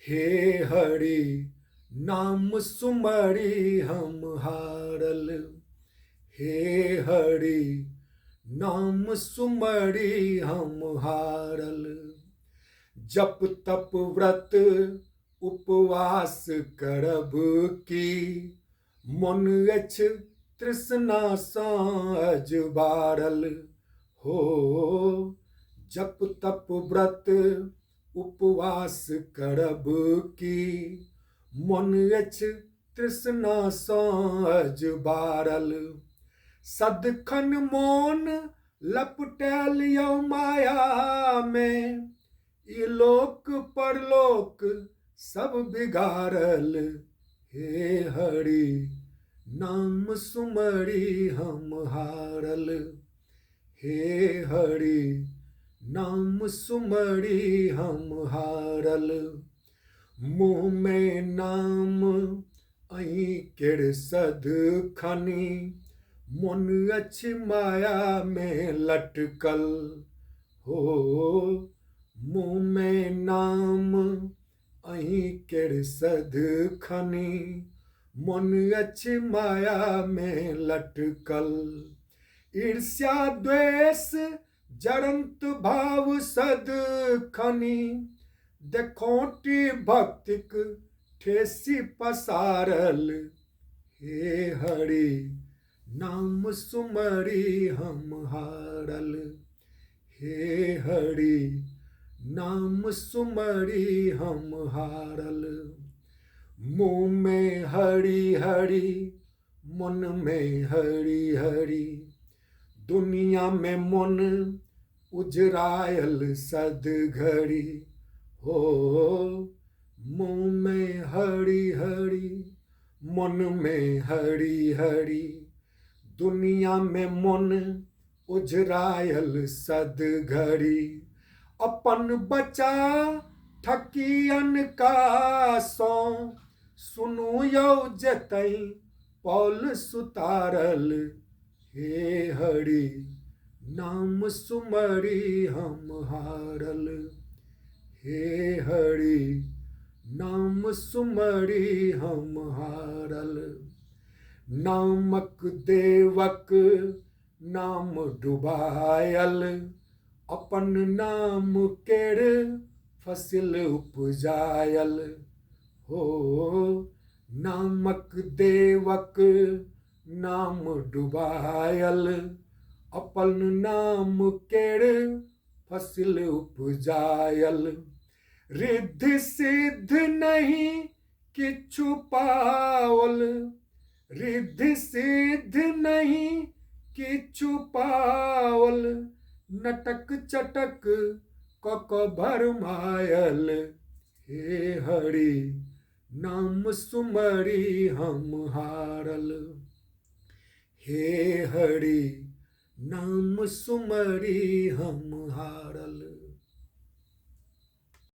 हे हरि नाम सुमरि हम हारल। हे हरि नाम सुमरि हम हारल। जप तप व्रत उपवास करब की, मन अछि तृष्णा साँझ बारल। हो जप तप व्रत उपवास करब की, मन अछि तृष्णा साँझ बारल। सदखन मोन लपटेल यौ माया में, ई लोक परलोक सब बिगाड़ल। हे हरि नाम सुमरि हम हारल। हे हरि नाम सुमरि हम हारल। मुँह में नाम अहीं केर सदखनि, मन अछि माया में लटकल। हो मुँह में नाम अहीं केर सदखनि, मन अछि माया में लटकल। ईर्ष्या द्वेष जरंत भाव सदखनि, देखौटी भक्तिक ठेसी पसारल। हे हरि नाम सुमरि हम हारल। हे हरि नाम सुमरि हम हारल। मुँह में हरि हरि मन में हरि हरि, दुनिया में मन उजरायल सदघड़ी। हो मुँह में हरि हरि मन में हरि हरि, दुनिया में मन उजरायल सदघड़ी। अपन बचा ठकियन का सौ, सुनू यौ जतई पौल सुतारल। हे हरि नाम सुमरि हम हारल। हे हरि नाम सुमरि हम हारल। नामक देवक नाम डुबायल, अपन नाम केर फसिल उपजायल। हो नामक देवक नाम डुबायल, अपन नाम केर फसिल उपजायल। रिद्धि सिद्ध नहीं किछु पाओल, रिद्धि सिद्ध नहीं किछु पाओल, नटक चटक कक भरमायल। हे हरि नाम सुमरि हम हारल। हे हरि नाम सुमरि हम हारल।